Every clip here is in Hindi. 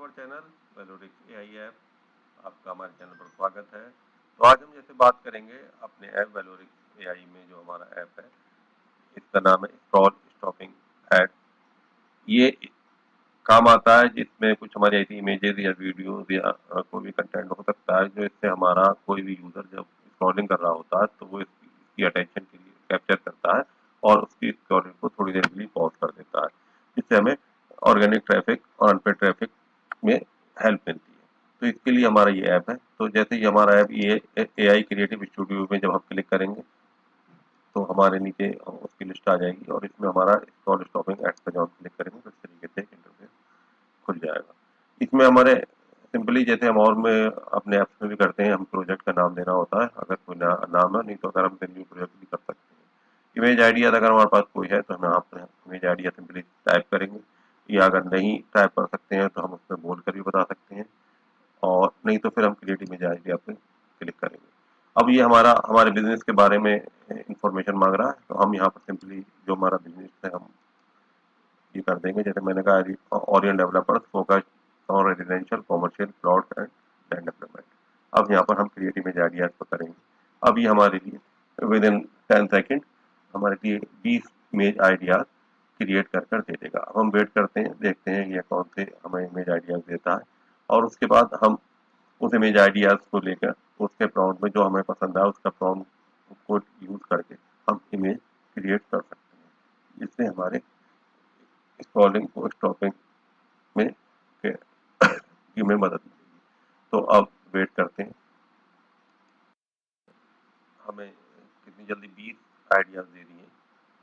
Our channel Velorix AI app. आपका हमारे चैनल पर स्वागत है। तो आज हम जैसे बात करेंगे अपने ऐप वेलोरिक्स एआई में जो हमारा ऐप है, इसका नाम है स्क्रॉल स्टॉपिंग ऐड। ये काम आता है जिसमें कुछ हमारी ऐसी इमेजेस या वीडियोस या कोई भी कंटेंट हो सकता है जो इससे हमारा कोई भी यूजर जब स्क्रॉलिंग कर रहा होता है तो वो इसकी अटेंशन के लिए कैप्चर करता है और उसकी स्क्रॉलिंग को थोड़ी देर के लिए पॉज कर देता है, जिससे हमें ऑर्गेनिक ट्रैफिक और अनपेड ट्रैफिक में हेल्प मिलती है। तो इसके लिए हमारा ये ऐप है। तो जैसे ही हमारा ऐप ये एआई क्रिएटिव स्टूडियो में जब हम क्लिक करेंगे तो हमारे नीचे उसकी लिस्ट आ जाएगी और इसमें हमारा स्क्रॉल स्टॉपिंग एड्स पे जब हम क्लिक करेंगे तो इस तरीके से इंटरफेस खुल जाएगा। इसमें हमारे सिंपली जैसे हम और में अपने ऐप्स में भी करते हैं, हम प्रोजेक्ट का नाम देना होता है। अगर कोई नाम है, नहीं तो अगर हम न्यू प्रोजेक्ट भी कर सकते हैं। इमेज आइडिया अगर हमारे पास कोई है तो हम यहाँ पर इमेज आइडिया सिंपली टाइप करेंगे, या अगर नहीं टाइप कर सकते हैं तो हम उसमें बोल कर भी बता सकते हैं, और नहीं तो फिर हम क्रिएट इमेज आइडिया पे क्लिक करेंगे। अब ये हमारे बिजनेस के बारे में इंफॉर्मेशन मांग रहा है, तो हम यहाँ पर सिंपली जो हमारा बिजनेस है हम ये कर देंगे। जैसे मैंने कहा Orion developers focus on residential commercial plot and land development. अब यहाँ पर हम क्रिएट इमेज आइडियाज पर करेंगे। अब ये हमारे लिए विद इन 10 सेकेंड हमारे लिए 20 इमेज आइडियाज क्रिएट कर दे देगा। अब हम वेट करते हैं, देखते हैं ये कौन से हमें इमेज आइडियाज देता है, और उसके बाद हम उस इमेज आइडियाज को लेकर उसके प्रॉम्प्ट में जो हमें पसंद आए उसका प्रॉम्प्ट को यूज करके हम इमेज क्रिएट कर सकते हैं, जिससे हमारे स्क्रॉलिंग को स्टॉपिंग में की में मदद मिलेगी। तो अब वेट करते हैं, हमें कितनी जल्दी 20 आइडियाज दे दिए।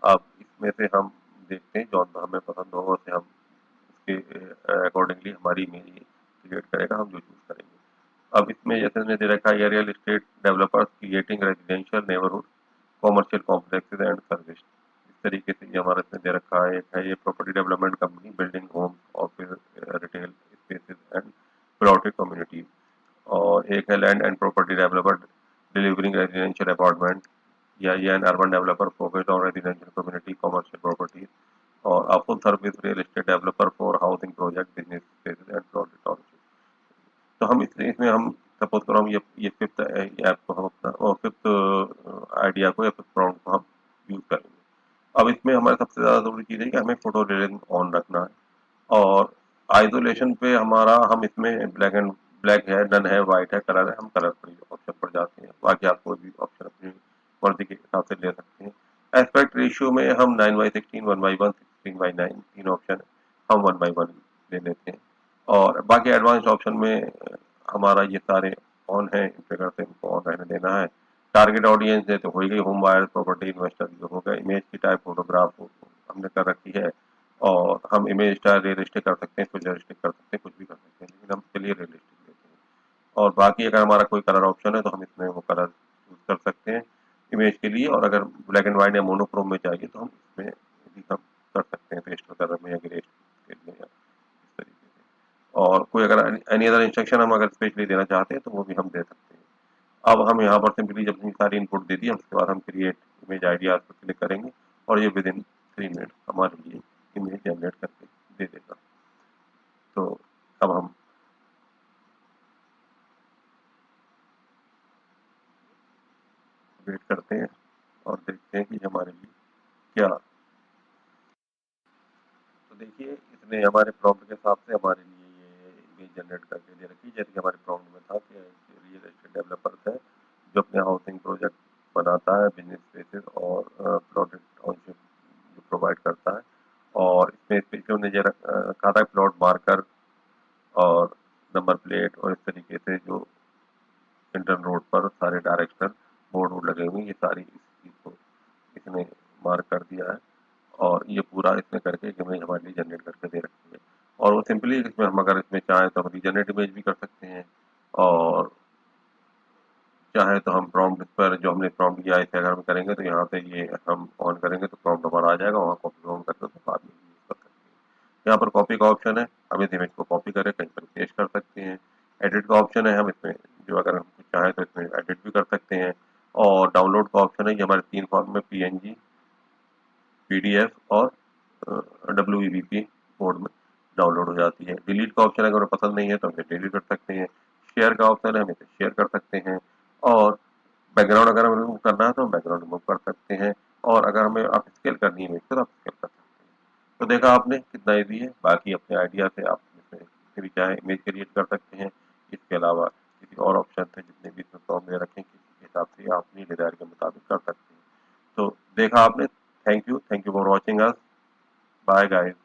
अब इसमें से हम देखते हैं जो हमें पसंद होगा उसे हम उसके अकॉर्डिंगली हमारी इमेज क्रिएट करेगा, हम जो चूज करेंगे। अब इसमें जैसे मैंने दे रखा है real estate developers creating residential neighbourhood commercial complexes and service. इस तरीके से ये हमारा इसमें दे रखा है। एक है ये property development company building home office retail spaces and plotted communities, और एक है land and property developer delivering residential apartment, या ये N urban developer focused on residential community commercial properties, और a full service real estate developer for housing project business spaces and plotted township। तो हम इसमें हम सपोज करो हम ये फिफ्थ ऐप को हम अपना फिफ्थ आइडिया को या फिफ्थ प्रॉम्प्ट को हम यूज करेंगे। अब इसमें हमारे सबसे ज़्यादा ज़रूरी चीज़ है कि हमें फोटो रिलेटिंग ऑन रखना है, और आइसोलेशन पे हमारा हम इसमें ब्लैक है, डन है, वाइट है, कलर है, हम कलर पर ऑप्शन पर जाते हैं। बाकी आप कोई भी ऑप्शन अपनी मर्जी के हिसाब से ले सकते हैं। एस्पेक्ट रेशियो में हम 9:16, 1:1, 16:9 तीन ऑप्शन हम 1:1 ले लेते हैं, और बाकी एडवांस ऑप्शन में हमारा ये सारे ऑन है, इन पे करते हैं, इनको ऑन रहने देना है। टारगेट ऑडियंस है तो हो गई होम बायर प्रॉपर्टी इन्वेस्टर जो हो गया। इमेज की टाइप फोटोग्राफ हमने कर रखी है, और हम इमेज स्टाइल रियलिस्टिक कर सकते हैं, कुछ रियलिस्टिक कर सकते हैं, कुछ भी कर सकते हैं, लेकिन हम इसके लिए रियलिस्टिक लेते हैं। और बाकी अगर हमारा कोई कलर ऑप्शन है तो हम इसमें वो कलर यूज कर सकते हैं इमेज के लिए, और अगर ब्लैक एंड व्हाइट या मोनोक्रोम में चाहिए तो हम इसमें भी हम कर सकते हैं, पेस्टल कलर में या ग्रे के लिए, या इस तरीके से। और कोई अगर एनी अदर इंस्ट्रक्शन हम अगर स्पेशली देना चाहते हैं तो वो भी हम दे सकते हैं। अब हम यहाँ पर सिंपली जब अपनी सारी इनपुट दे दी, उसके बाद हम क्रिएट इमेज आइडियाज पर क्लिक करेंगे, और ये विद इन 3 मिनट हमारे लिए इमेज जनरेट करके दे देगा। तो अब हम वेट करते हैं और देखते हैं कि हमारे लिए क्या। तो देखिए इसने हमारे प्रॉम्प्ट के हिसाब से हमारे लिए ये इमेज जनरेट करके दे रखी है। जैसे कि हमारे प्रॉम्प्ट में था कि रियल एस्टेट डेवलपर्स है जो अपने हाउसिंग प्रोजेक्ट बनाता है, बिजनेस स्पेसेस और प्लॉटेड टाउनशिप जो प्रोवाइड करता है। और इसमें स्पेशली हमने ये कहा था प्लॉट मार्कर और नंबर प्लेट और इस तरीके से जो इंटरन रोड पर सारे डायरेक्शनल बोर्ड वोर्ड लगे हुए हैं, ये सारी इस चीज़ को इसने मार्क कर दिया है, और ये पूरा इसमें करके एक इमेज हमारे लिए जनरेट करके दे रखी है। और वो सिंपली इसमें हम अगर इसमें चाहें तो हम रीजनरेट इमेज भी कर सकते हैं, और चाहे तो हम प्रॉम्प्ट पर जो हमने प्रॉम्प्ट किया इसे अगर हम करेंगे तो यहाँ पे ये हम ऑन करेंगे तो प्रॉम्प्ट हमारा आ जाएगा, वहाँ कॉपी ऑन करके तो बाद में यूज कर सकते हैं। यहाँ पर कॉपी का ऑप्शन है, हम इस इमेज को कॉपी करें कहीं पर पेस्ट कर सकते हैं। एडिट का ऑप्शन है, हम इसमें जो अगर हम चाहें तो इसमें एडिट भी कर सकते हैं। और डाउनलोड का ऑप्शन है, ये हमारे 3 फॉर्म में PNG, PDF और WEBP मोड में डाउनलोड हो जाती है। डिलीट का ऑप्शन अगर हमें पसंद नहीं है तो हम डिलीट कर सकते हैं। शेयर का ऑप्शन है, हम इसे शेयर कर सकते हैं। और बैकग्राउंड अगर हमें रिमूव करना है तो हम बैकग्राउंड रिमूव कर सकते हैं। और अगर हमें आप स्केल करनी है इमेज तो आप स्केल कर सकते हैं। तो देखा आपने कितना ईजी है। बाकी अपने आइडिया से आप इसमें किसी भी चाहे इमेज क्रिएट कर सकते हैं। इसके अलावा किसी और ऑप्शन थे जितने भी इसमें फॉर्मूले रखें किसी हिसाब से आप अपनी डिजायर के मुताबिक कर सकते हैं। तो देखा आपने। Thank you for watching us. Bye guys.